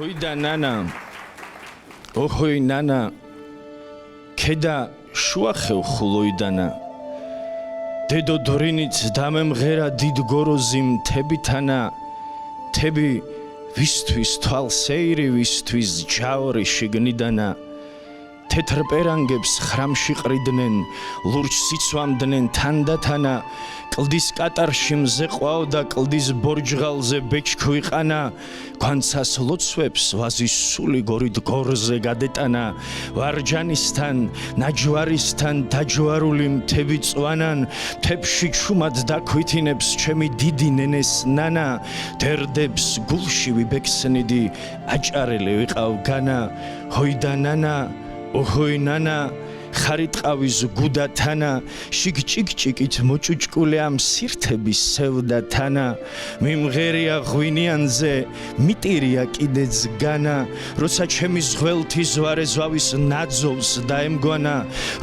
Hoida nana, ohoi nana, keda შუახევ ხულოიდანა დედო დორინიც დამემღერა დიდ გოროზი მთებითანა თები ვისთვის თვალსეირი ვისთვის ჯაორი შიგნიდანა თეთრ პერანგებს ხრამში ყრიდნენ ლურჯ სიცვამდნენ თანდათანა კლდის კატარში მზე ყვავდა კლდის ბორჯღალზე ბეჭქვიყანა გვანცას ლოცვებს ვაზის სული გორით გორზე გადეტანა ვარჯანისთან ნაჯვარისთან დაჯვარული მთები წვანან მთებში ჩუმად დაქვითინებს ჩემი დიდი ნენეს ნანა დერდებს გულში ვიბექსნიდი აჭარელი ვიყავ განა ჰოიდა ნანა ოჰოი ნანა ხარიტყავის გუდათანა შიგჭიკჭიკით მოჭუჭკული ამ სირთების სევდათანა მიმღერია ღვინიანზე მიტირია კიდეც განა როცა ჩემი ზღველთი ზვარე ზავის ნაძოვს დაემგვანა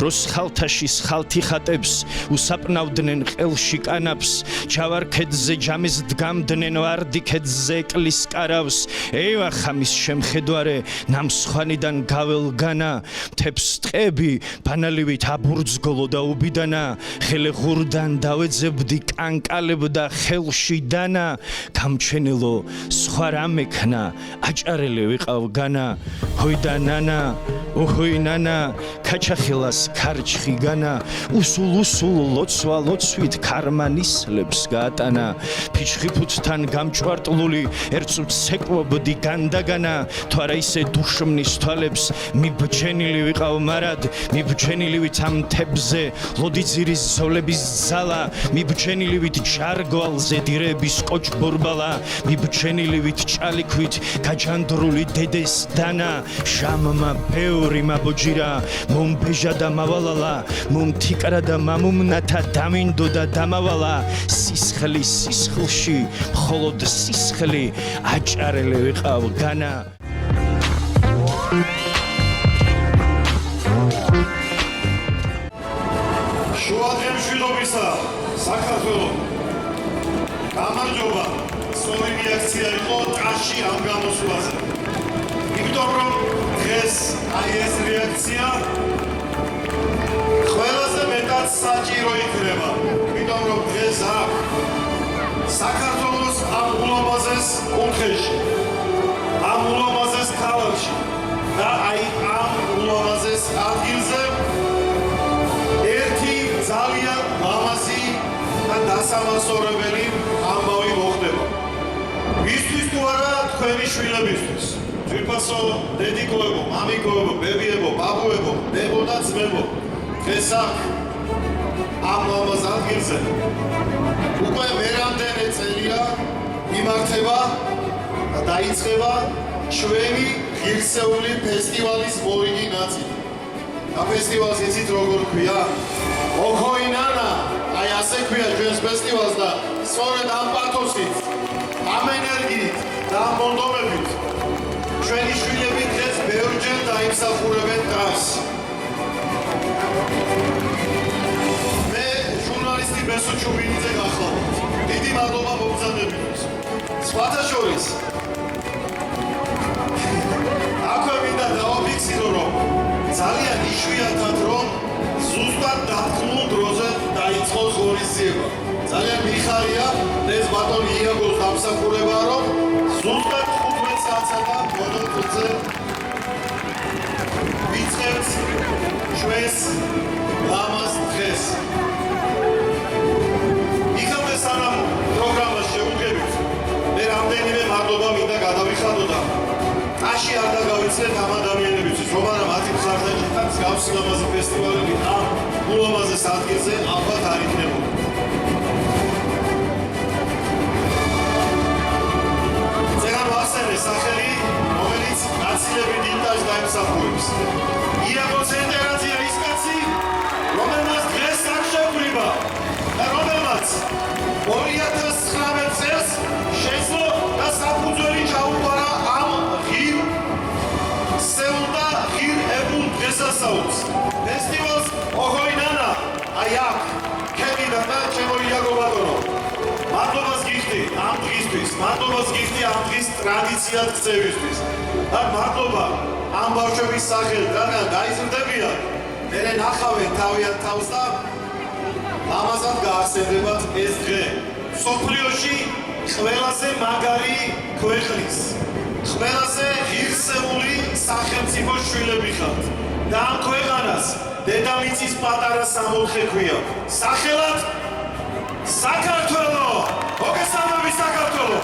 როს ხალთაში ხალთი ხატებს უსაპნავდნენ ყელში კანაფს ჩავარქედზე ჯამის დგამდნენ ვარდიქედზე კლის კარავს ევა ხამის შემხედვარე ნამსხვანიდან გაველგანა მთებს ტყები ბანალივით აბურძგოლო და უბიდანა ხელე ღურდან დავეძებდი კანკალებდა ხელში დანა გამჩენილო სხვა რამ ექნა აჭარელი ვიყავ განა ჰოიდა ნანა ოჰოი ნანა ქაჩახელას ქარჩხი განა უსულ ლოცვა ლოცვით ქარმანისლებს გაატანა ფიჩხიფუთთან გამჭვარტლული ერწუთ სეკვობდი განდაგანა თუ არა ისე დუშმნის თვალებს მიბჯენილი ვიყავ მარად მიბჯენილივით ამ თებზე ლოდიძირის ზოლების ზალა მიბჯენილივით ჯარგვალზე დირების კოჭბურბალა მიბჯენილივით ჭალიქვით გაჯანდრული დედეს დანა შამმა ბევრი მაბოჯირა მომბეჟა და მავალალა მომთიკრა და მამუმნათა დამინდო და დამავალა სისხლის სისხლში მხოლოდ სისხლი აჭარელი ვიყავ განა შუადღემშვიდობისა საქართველო გამარჯობა სწორი რეაქცია იყო ტაში ამ გამოსვლაზე იმიტომ რომ დღეს აი ეს რეაქცია ყველაზე მეტად საჭირო იქნება იმიტომ რომ დღეს აქ საქართველოს ამ ულამაზეს კუთხეში ამ ულამაზეს ქალაქში და აი ამ ულამაზეს ადგილზე ძალიან მამაზი და დასამასწორებელი ამბავი მოხდება. ვისთვის თუ არა თქვენი შვილებისთვის. ძვირფასო დედიკოებო, მამიკოებო, ბებიებო, ბაბუებო, დებო და ძმებო. დღეს აქ ამ მამაზ ადგილზე უკვე ვერამდენე წელია იმართება და დაიწყება ჩვენი ღირსეული ფესტივალის მორიგი ნაწილი. და ფესტივალს იცით როგორ ქვია? ოჰოი ნანა, აი ასე ქვია ჩვენს ფესტივალს და სწორედ ამ პათოსით, ამ ენერგიით და ამ მონდომებით ჩვენი შვილები დღეს ბევრჯერ დაიმსახურებენ დღას. მე ჟურნალისტი ბესო ჩუბინიძე გახლავთ. დიდი მადლობა მოგზაურებისთვის. სხვათა შორის აქვე მინდა დავაფიქსირო რომ ძალიან იშვიათად რომ ზუსტად დათქმულ დროზე დაიწყოს ღონისძიება. ძალიან მიხარია ეს ბატონი იაგოს დამსახურება რომ ზუსტად 15 საათსა და მონოთზე ვიწყებთ ჩვენს ლამაზ დღეს. იქამდე სანამ პროგრამას შევუდგებით, მე რამდენიმე მადლობა მინდა გადავიხადო და ტაში არ დაგავიწყეთ ამ ადამიანებისთვის, რომ არა მათი მხარდაჭერა მსგავსი ლამაზი ფესტივალები ამ ულამაზეს ადგილზე ალბათ არ იქნებოდა. წერან ვახსენე სახელი, რომელიც ნაწილებით ინტაჟს დაიმსახურებს. იაგო ცენტერაძია ის კაცი, რომელმაც დღეს აქ შეგვივა და რომელმაც 2019 წელს შეძლო და საფუძველი ჩაუყარა ამ ღირ სეულდა ღირ ებულ დღესასწაულს. ფესტივალს ოჰოი ნანა, აი აქ, ქემიდან და ჩემო იაგო ბატონო. მადლობას გიხდი ამ დღისთვის, მადლობას გიხდი ამ დღის ტრადიციად ქცევისთვის. და მადლობა ამ ბავშვების სახელით, რადგან გაიზრდებიან, მერე ნახავენ თავიანთ თავს და ამასად გაახსენებათ ეს დღე. მსოფლიოში ყველაზე მაგარი ქვეყნის, ყველაზე ღირსეული სახელმწიფოს შვილები ხართ და ამ ქვეყანას დედამიწის პატარა სამოთხე ქვია. სახელად საქართველო! მოგესალმებით საქართველო!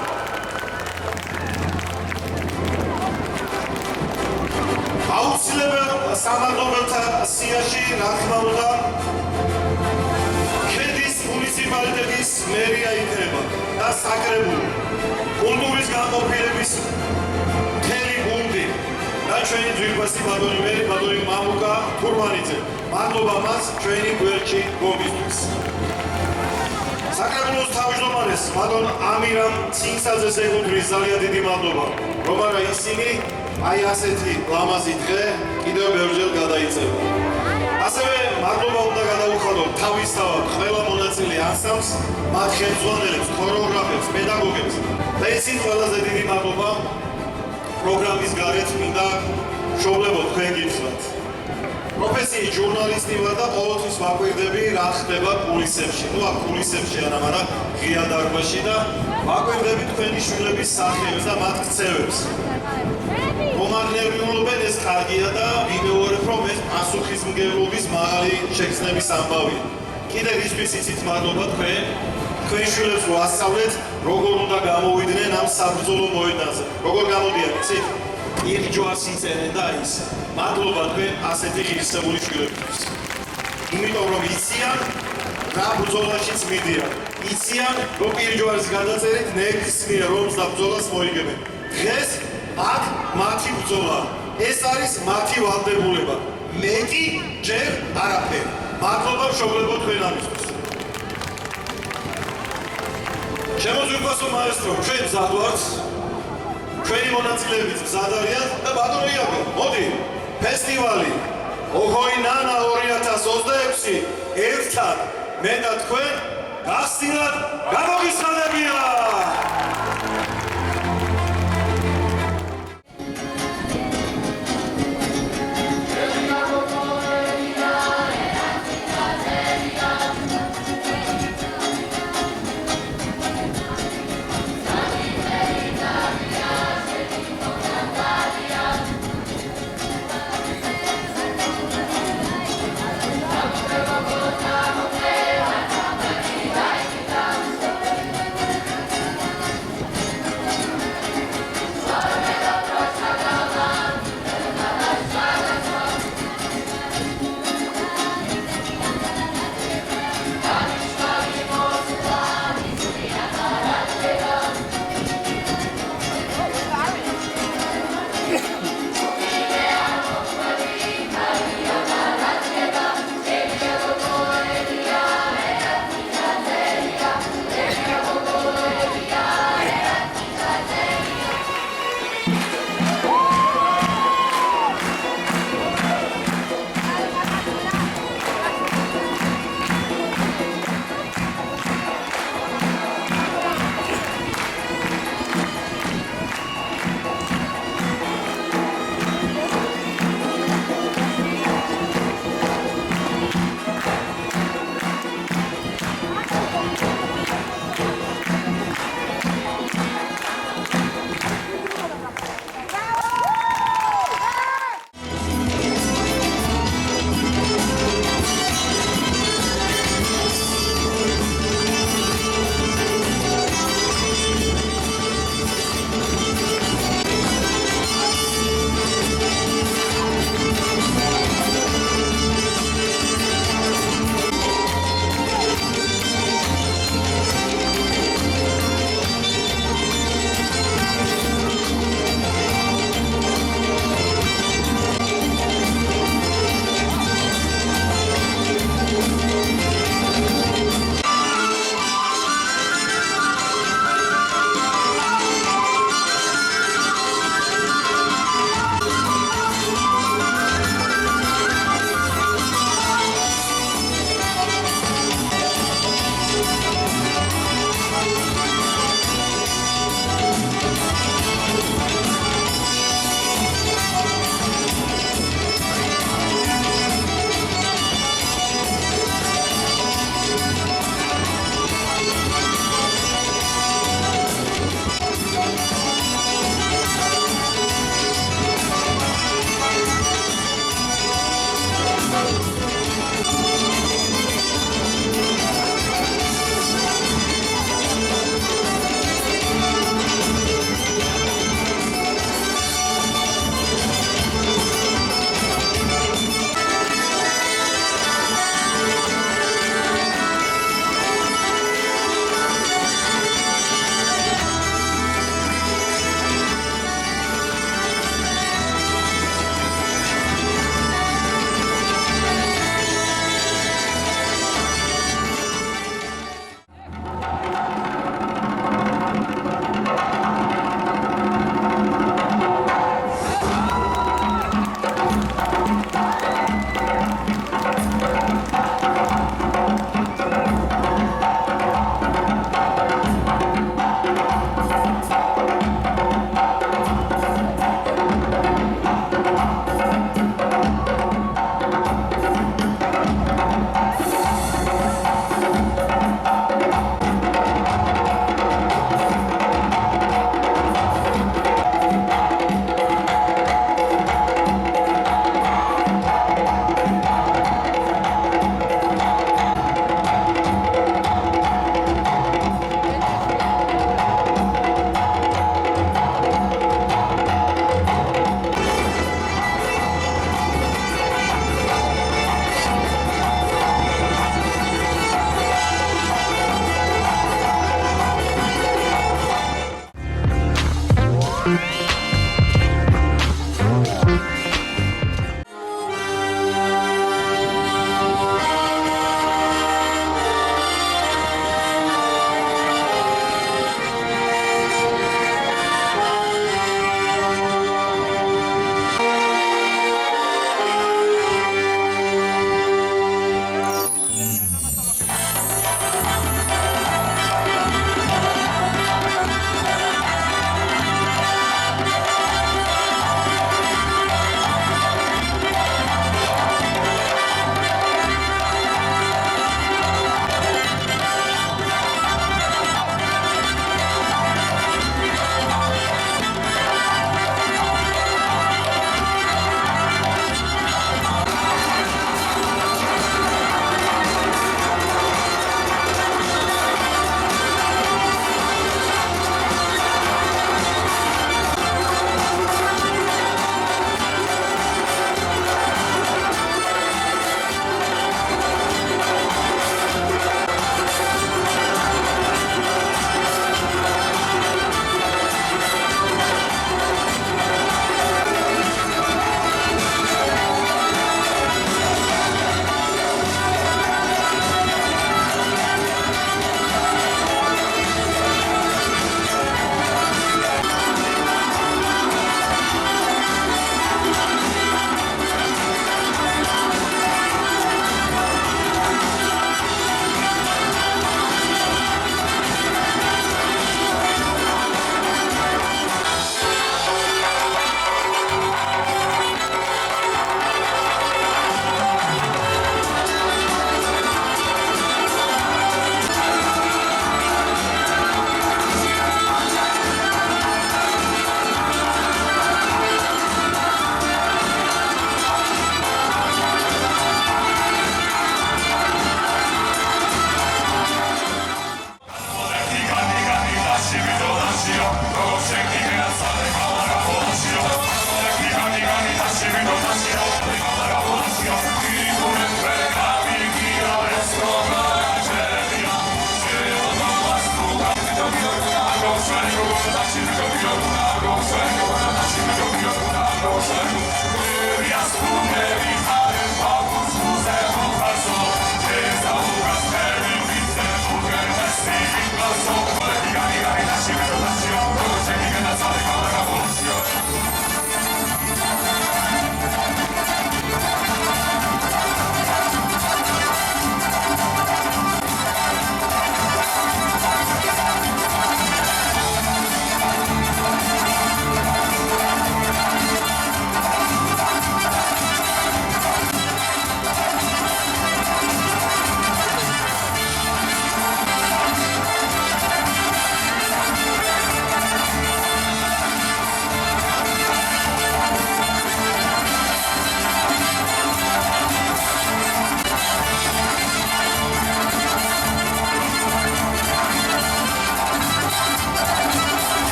აუცილებელ სამადლობელთა სიაში, რა თქმა უნდა, ქედის მუნიციპალიტეტის მერია იქნება და საკრებული კულტურის განყოფილების მთელი გუნდი და ჩვენი ძვირფასი ბატონი მერი, ბატონი მამუკა თურმანიძე. მადლობა მას ჩვენი გვერდში გომისთვის. საკრებულოს თავმჯდომარეს ბატონ ამირამ ცინცაძეს ეკუთვნის ძალიან დიდი მადლობა, რომ არა ისინი აი ასეთი ლამაზი დღე კიდევ ბევრჯერ გადაიწევა. ასევე მადლობა უნდა გადაუხადოთ თავისთავად ყველა მონაწილე ანსამბლს, მათ ხელმძღვანელებს, ქორეოგრაფებს, პედაგოგებს. და ისიც ყველაზე დიდი მადლობა პროგრამის გარეთ მინდა შობლებო თქვენ გიცვლათ. პროფესიის ჟურნალისტი ვარ და ყოველთვის ვაკვირდები რა ხდება კულისებში. ნუ აქ კულისებში არა, მაგრამ ღია დარბაზში და ვაკვირდები თქვენი შვილების სახელებს და მათ ქცევებს. მომარნევიულობენ ეს კარგია და ვიმეორებ, რომ ეს პასუხისმგებლობის მაღალი შეგრძნების ამბავია. კიდევ ისთვის იცით მადლობა თქვენ შვილებს რო ასწავლეთ, როგორ უნდა გამოვიდნენ ამ საბრძოლო მოედანზე. როგორ გამოდიან, იცით? ირჯვას იწერენ და ის. მადლობა თქვენ ასეთი ღირსეული შვილებისთვის. იმიტომ რომ იციან რა ბრძოლაშიც მიდიან. იციან რომ ირჯვას გადაწერით ნებისმიერ რომს და ბრძოლას მოიგებენ. დღეს აქ მათი ბრძოლა. ეს არის მათი ვალდებულება. მეტი ჯერ არაფერი. მადლობა მშობლებო თქვენ ამისთვის. შემოძვირფასო მაესტრო, ჩვენ მზად ვართ. ჩვენი მონაწილეებიც მზად არიან და ბატონო იაკო, მოდი, ფესტივალი ოჰოი ნანა 2026 ერთად მე და თქვენ გასცინად გამოგისხადებია!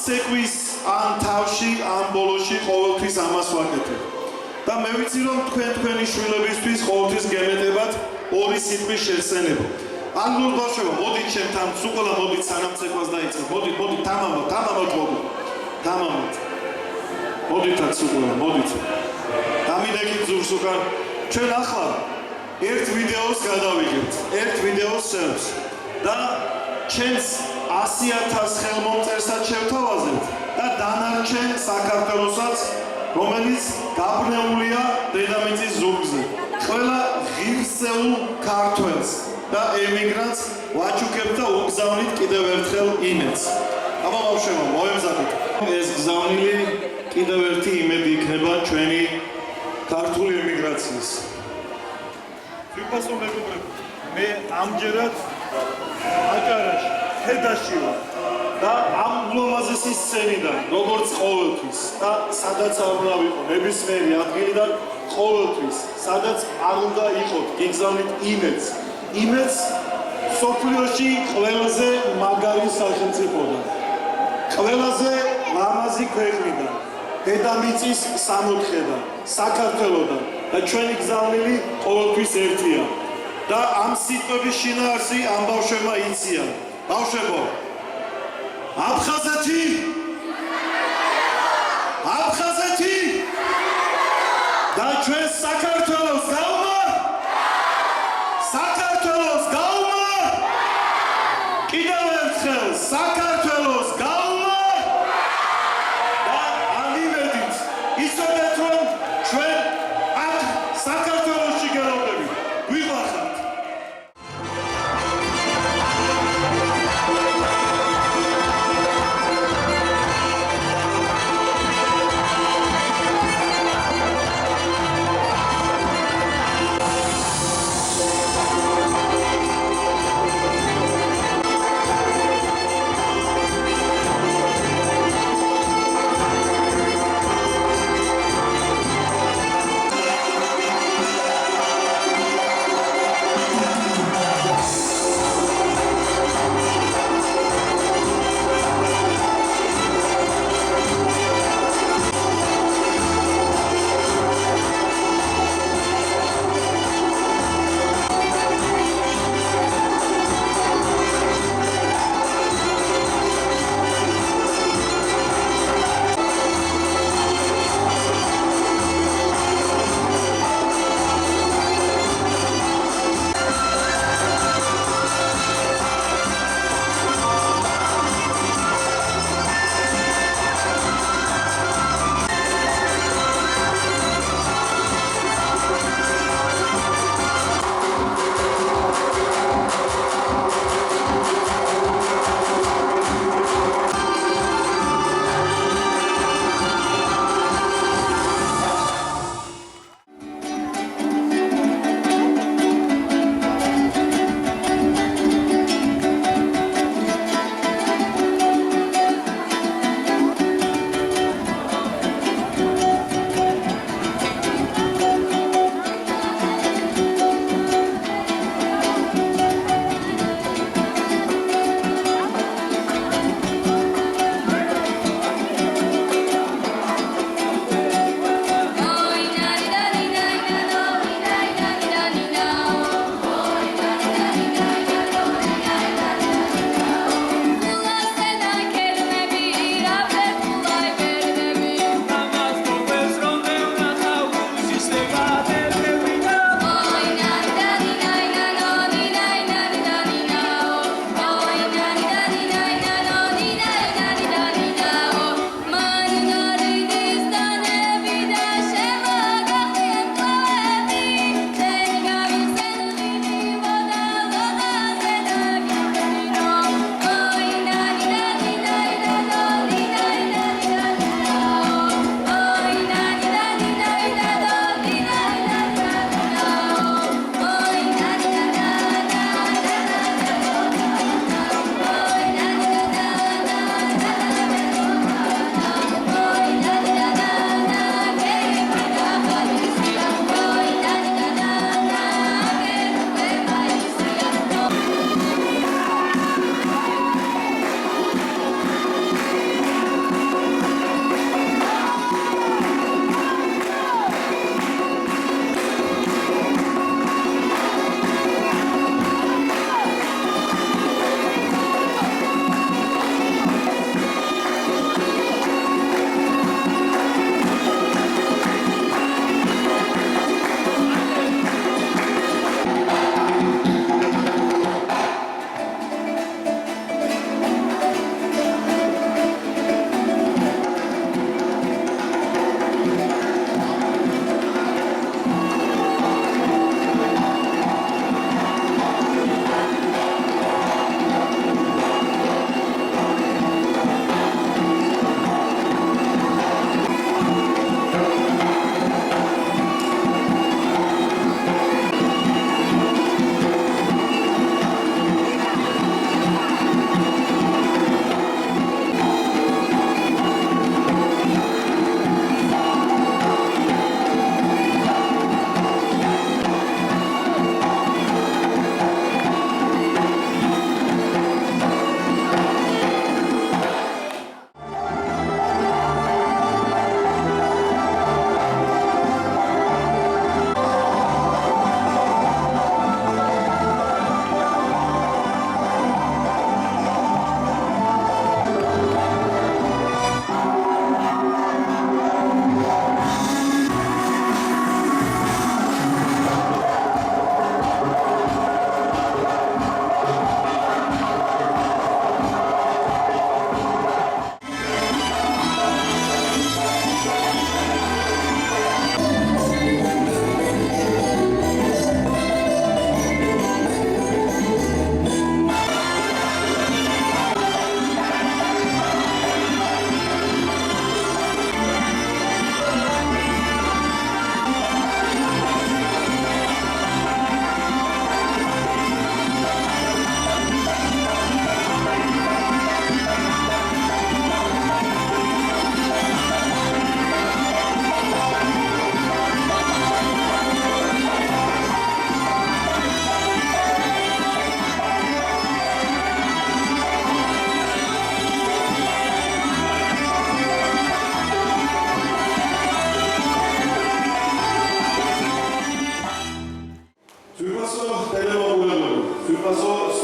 ცეკვის ან თავში ან ბოლოში ყოველთვის ამას ვაკეთებ. და მე ვიცი რომ თქვენი შვილებისთვის ყოველთვის გემეტებათ ორი სიტყვის შესენება. ანგლურ ბავშვებო, მოდით ჩემთან, სულ ყველა მოდით სანამ ცეკვას დაიწყებ. მოდით, თამამოთ. მოდითაც სულ ყველა, მოდით. დამიდეკით ზურს უკან. ჩვენ ახლა ერთ ვიდეოს გადავიღებთ, ერთ ვიდეოს სერვს და ჩვენს 100,000 ხელმომწერსაც შევთავაზებთ და დანარჩენ საქართველოსაც, რომელიც გაბნეულია დედამიწის ზურგზე. ყველა ღირსეულ ქართველს და ემიგრანტს ვაჩუქებთ და უგზავნით კიდევ ერთხელ იმედს. აბა ბავშვებო, მოემზადეთ. ეს გზავნილი კიდევ ერთი იმედი იქნება ჩვენი ქართული ემიგრაციის. ვიფასო მეგობრებო, მე ამჯერად აჭარაში, ქედაში ვარ და ამ ულამაზესი სცენიდან, როგორც ყოველთვის და სადაც არ უნდა ვიყო, ნებისმიერი ადგილიდან ყოველთვის, სადაც არ უნდა იყოთ, გიგზავნით იმედს სოფლიოში ყველაზე მაგარი სახელმწიფოდან, ყველაზე ლამაზი ქვეყნიდან, დედამიწის სამოთხედან, საქართველოდან და ჩვენი გზავნილი ყოველთვის ერთია. და ამ სიტყვების შინაარსი ამ ბავშვებმა იციან. ბავშვებო, აფხაზეთი და ჩვენ საქართველოს გაუმა კიდევ ერთხელ საქართველოს გაუმა და ამიმედით იცოდეთ რომ ჩვენ აქ საქართველოში გელოდებით ვიღახართ.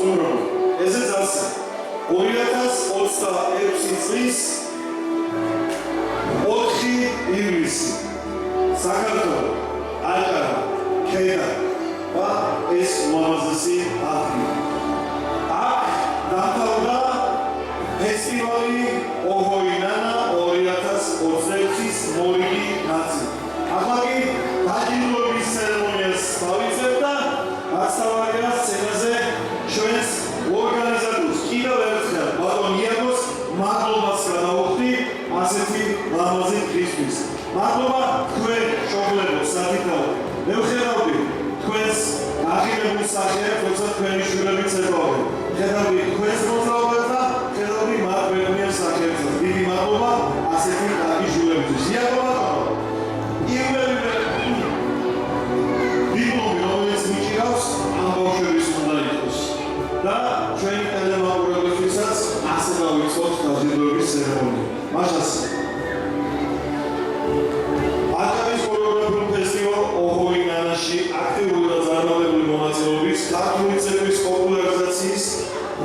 სტუმრობა. ესეც ასე. 2026 წლის 4 ივლისი. საქართველო, აჭარა, ქედა და ეს უამაზესი ადგილი. აქ დამთავრდა ფესტივალი ოჰოინანა 2026-ის მორიგი ნაწილი. ახლა კი დაჯილდოების ცერემონიას დავიწყებ და ასწავლაგერად სცენაზე ჩვენს ორგანიზატორს კიდევ ერთხელ ბატონ იაგოს მადლობას გადავუხდი ასეთი ლამაზი დღისთვის. მადლობა თქვენ მშობლებო, სათითაო. მე ვხედავდი თქვენს აღიარებულ სახეებს, როცა თქვენი შვილები ცეკვავენ. ხედავდი თქვენს მოძრაობას და ხედავდი მათ ბედნიერ სახეებს. დიდი მადლობა ასეთი კარგი შვილებისთვის. იაგო ბატონო, პირველი დიპლომი, რომელიც მიჭირავს, ამ ბავშვების უნდა იყოს. და ჩვენი ტელემაყურებლებისას ასე დავიწყოთ დაჯილდოების ცერემონია. მაშას აკადის ქორეოგრაფიულ ფესტივალ ოჰოინანაში აქტიური და წარმატებული მონაწილეობის ქართული ცეკვის პოპულარიზაციის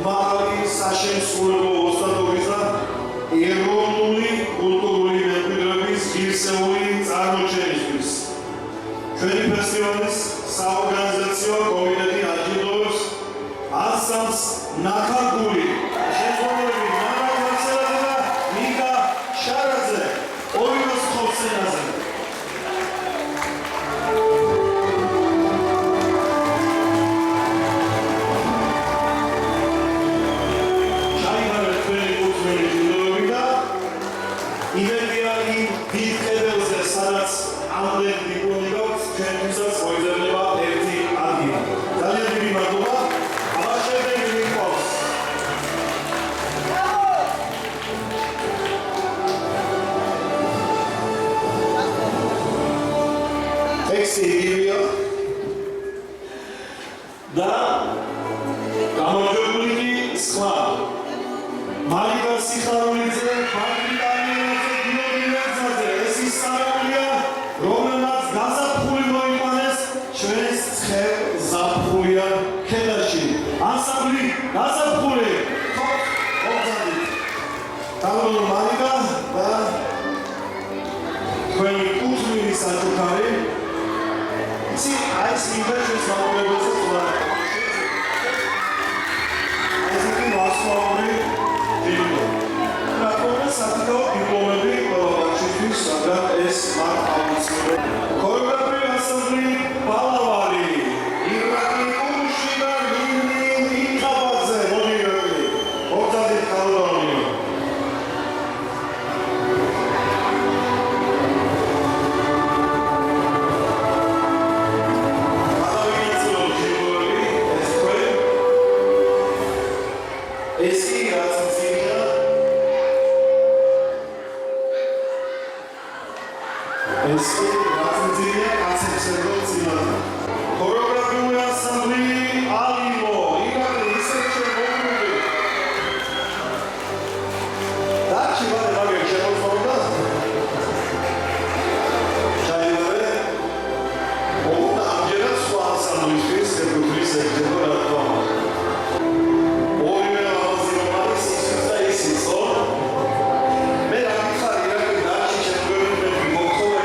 მაღალი საშემსრულებლო ოსტატობის და ეროვნული კულტურული მემკვიდრეობის ღირსეული წარმოჩენისთვის. ჩვენი ფესტივალის საორგანიზაციო კომიტეტი აჯილდოვებს ანსამბლს ნახარგული, შემსრულებელი ნანა ქარცელაძე და ნიკა შარაძე ორივეს ხორცენაზე. და გამარჯვებული სხვა მალიკა სიხარულიძე, ბაგრიტანიძე, გიორგიძე, ეს ის სამია, რომელმაც გაზაფხული მოიყვანეს ჩვენს ცხელ ზაფხულიან ქედაში. ანსამბლი გაზაფხული, ხოხტი. თავი მალიკა და თქვენი კუთვნილი საჩუქარი იცი, აი ეს იმეჯის გამოგებაზე თულა. ესეთი მასშტაბური დიპლომი. რატომ საკითხო დიპლომები ყველაფერშიც, მაგრამ ეს მათ აუცილებლად. ქორეოგრაფიული ანსამბლი ბალავარი, ირაკი კურში და ნინი ინკაბაძე მოდიორი. ორდადი ქალბაუნიო. ქორეოგრაფიული ანსამბლი ალიმო, ირაკი ისეთ შემოგვიდი. დაში ვარ შემოწმობდა. ჩაივარე. ოღონდ ამჯერად სხვა ანსამბლისთვის ეკუთვნის ერთება რა თქმა უნდა. ორივე ლამაზი რომანის ისიც და ისიც, ხო? მე რა გიხარ ირაკი დაში შემოგვიდი მოხდა.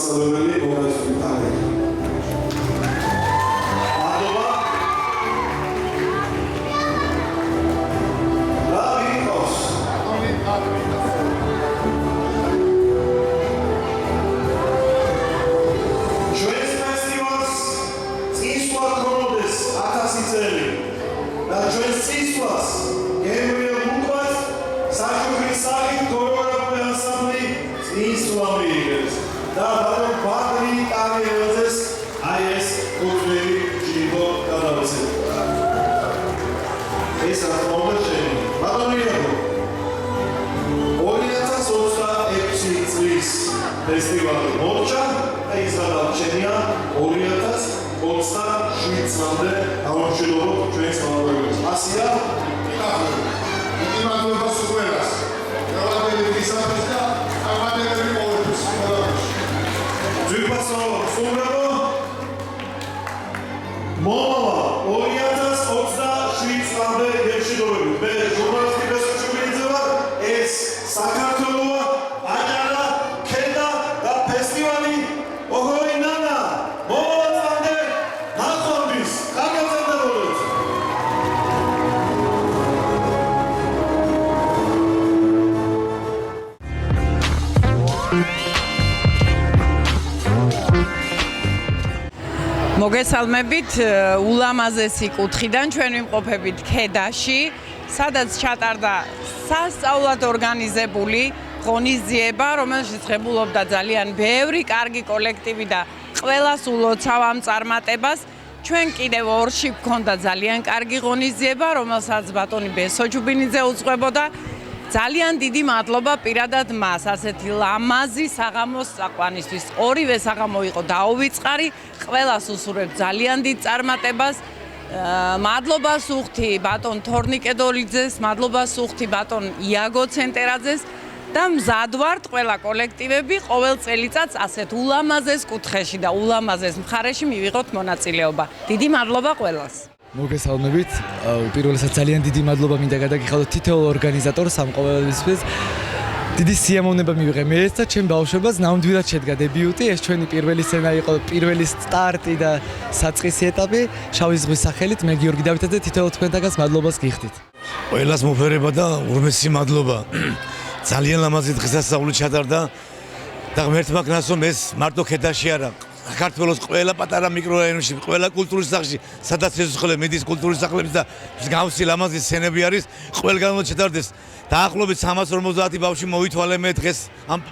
მასწავლებელი მოგესწრებით თანხა. მადლობა. რა ვიყავს? ჩვენს ფესტივალს წინსვლა ქონდეს 1000 წელი და ჩვენს წინსვლას გემრიელ მუკვას საჩუქრის სახით ქორეოგრაფიული ანსამბლი წინსვლა მიიღებს და ბატონ ბადრი კამერაძეს აი ეს კუთვნილი ჯილდო გადავაცემ. ეს რა თქმა უნდა შენი ბატონი 2026 წლის ფესტივალი მოჩა და ის გადავჩენია 2027 წლამდე გამორჩეულობ ჩვენს მამაკაცებს. ასია იმართება სულებას. გავადებით ისაფეს და ავადებით ყოველთვის. ძვირფასო სულებო მოვა 2027 წლამდე გემშვიდობებით. მე ჟურნალისტი ბესუჩუბინიძე ვარ. ეს საქართველოა, აჭარა, ქედა და ფესტივალი ოჰოი ნანა. მოვაწამდე ნახვამდის. გაგრძელდებოდეთ. მოგესალმებით ულამაზესი კუთხიდან ჩვენ ვიმყოფებით ქედაში, სადაც ჩატარდა სასწაულად ორგანიზებული ღონისძიება, რომელშიც ღებულობდა ძალიან ბევრი კარგი კოლექტივი და ყველას ულოცავ ამ წარმატებას. ჩვენ კიდევ ორში გვქონდა ძალიან კარგი ღონისძიება, რომელსაც ბატონი ბესო ჩუბინიძე უძღვებოდა. ძალიან დიდი მადლობა პირადად მას, ასეთი ლამაზი საღამოს წაყვანისთვის. ორივე საღამო იყო დაუვიწყარი, ყველას უსურვებ ძალიან დიდ წარმატებას. მადლობას უხდი ბატონ თორნიკედოლიძეს, მადლობას უხდი ბატონ იაგო ცენტერაძეს და მზად ვართ ყველა კოლექტივები ყოველ წელიწადს ასეთ ულამაზეს კუთხეში და ულამაზეს მხარეში მივიღოთ მონაწილეობა. დიდი მადლობა ყველას. მოგესალმებით. პირველად ძალიან დიდი მადლობა მინდა გადაგიხადოთ თითოეულ ორგანიზატორს ამ ყოველისთვის. დიდი სიამოვნება მივიღე მეც და ჩემ ბავშვებას ნამდვილად შედგა დებიუტი. ეს ჩვენი პირველი სცენა იყო, პირველი სტარტი და საწყისი ეტაპი. შავი ზღვის სახელით მე გიორგი დავითაძე თითოეულ თქვენთაგანს მადლობას გიხდით. ყველას მოფერება და ურმესი მადლობა. ძალიან ლამაზი დღესასწაული ჩატარდა და ღმერთმა გნას რომ ეს მარტო ქედაში არა, საქართველოს ყველა პატარა მიკრორაიონში, ყველა კულტურის სახლში, სადაც სიცოცხლე მიდის კულტურის სახლებში და მსგავსი ლამაზი სცენები არის, ყველგან უნდა ჩატარდეს. დაახლოებით 350 ბავშვი მოითვალე მე დღეს ამ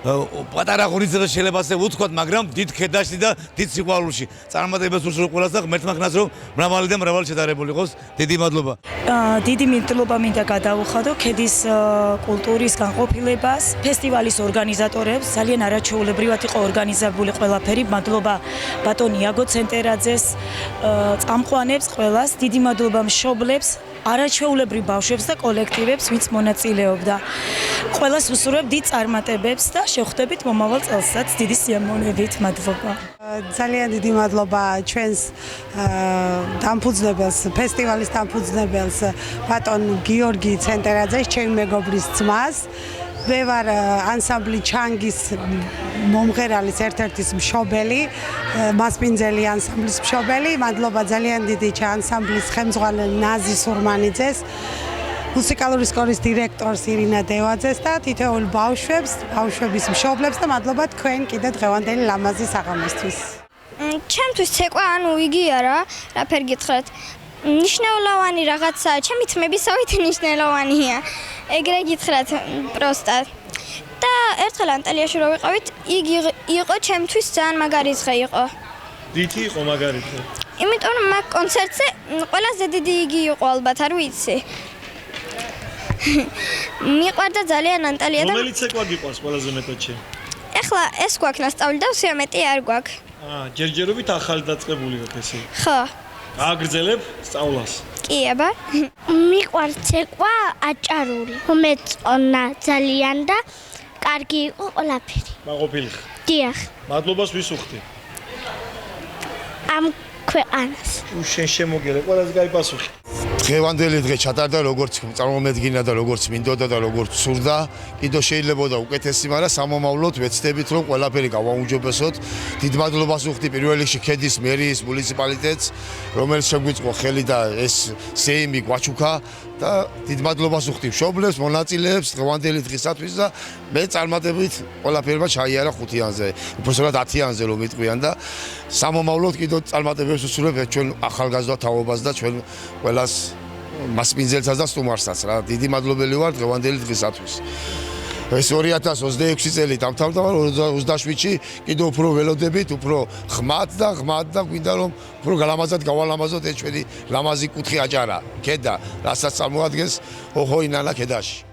პატარა ღონისძიებას შეიძლება ასე ვუთქვათ, მაგრამ დიდ ქედაში და დიდ სიყვარულში. წარმატებას უსურვებ ყველას და ღმერთმა გნას რომ მრავალი და მრავალი შეტარებული იყოს. დიდი მადლობა. დიდი მადლობა მინდა გადავუხადო ქედის კულტურის განყოფილებას, ფესტივალის ორგანიზატორებს, ძალიან არაჩვეულებრივად იყო ორგანიზებული ყველაფერი. მადლობა ბატონ იაგო ცენტერაძეს, წამყვანებს ყველას, დიდი მადლობა მშობლებს, არაჩვეულებრივ ბავშვებს და კოლექტივებს, ვინც მონაწილეობდა. ყველას უსურვებ დიდ წარმატებებს და შევხვდებით მომავალ წელსაც დიდი სიამოვნებით. მადლობა. ძალიან დიდი მადლობა ჩვენს დამფუძნებელს, ფესტივალის დამფუძნებელს ბატონ გიორგი ცენტერაძეს, ჩემი მეგობრის ძმას. მე ვარ ანსამბლი ჩანგის მომღერალის ერთ-ერთი მშობელი, მასპინძელი ანსამბლის მშობელი. მადლობა ძალიან დიდი ანსამბლის ხელმძღვანელ ნაზი სურმანიძეს, მუსიკალური სკოლის დირექტორს ირინა დევაძეს და თითოეულ ბავშვებს, ბავშვების მშობლებს და მადლობა თქვენ კიდე დღევანდელი ლამაზი საღამოსთვის. ჩემთვის ცეკვა ანუ იგი არა, რაფერ გითხრათ. ნიშნულოვანი რაღაცაა, ჩემი თმებისავით ნიშნულოვანია. ეგრე გითხრათ პროსტად. და ერთხელ ანტალიაში რო ვიყავით, იგი იყო ჩემთვის ძალიან მაგარი დღე იყო. რითი იყო მაგარი დღე? იმიტომ რომ მაგ კონცერტზე ყველაზე დიდი იგი იყო ალბათ, არ ვიცი. მიყვარდა ძალიან ანტალია და რომელი ცეკვა გიყვარს ყველაზე მეტად შენ? ეხლა ეს გვაქვს ნასწავლი და ვსია მეტი არ გვაქვს. ჯერჯერობით ახალი დაწყებული ვარ ესე. ხო. გააგრძელებ სწავლას. კი, აბა. მიყვარს ცეკვა აჭარული. მომეწონა ძალიან და კარგი იყო ყველაფერი. მაყოფილი ხარ. დიახ. მადლობას ვის უხდი? ამ ქვეყანას. შენ შემოგელე, ყველაზე კაი პასუხი. დღევანდელი დღე ჩატარდა როგორც წარმომედგინა და როგორც მინდოდა და როგორც სურდა, კიდევ შეიძლებოდა უკეთესი, მაგრამ სამომავლოდ ვეცდებით რომ ყველაფერი გავაუმჯობესოთ. დიდ მადლობას ვუხდი პირველ რიგში ქედის მერიის მუნიციპალიტეტს, რომელიც შეგვიწყო ხელი და ეს სეიმი გვაჩუქა და დიდ მადლობას ვუხდი მშობლებს, მონაწილეებს დღევანდელი დღისათვის და მე წარმატებით ყველაფერმა ჩაიარა 5-იანზე, უბრალოდ 10-იანზე რომ მიტყვიან და სამომავლოდ კიდევ წარმატებებს ვუსურვებ ჩვენ ახალგაზრდა თაობას და ჩვენ ყველას მასპინძელსაც და სტუმარსაც რა დიდი მადლობელი ვარ დღევანდელი დღისათვის. ეს 2026 წელი დამთავრდა 27-ში კიდევ უფრო ველოდებით, უფრო ღმად და გვინდა რომ უფრო გალამაზად გავალამაზოთ ეს ჩვენი ლამაზი კუთხე აჭარა, ქედა, რასაც წარმოადგენს ოჰოინანა ქედაში.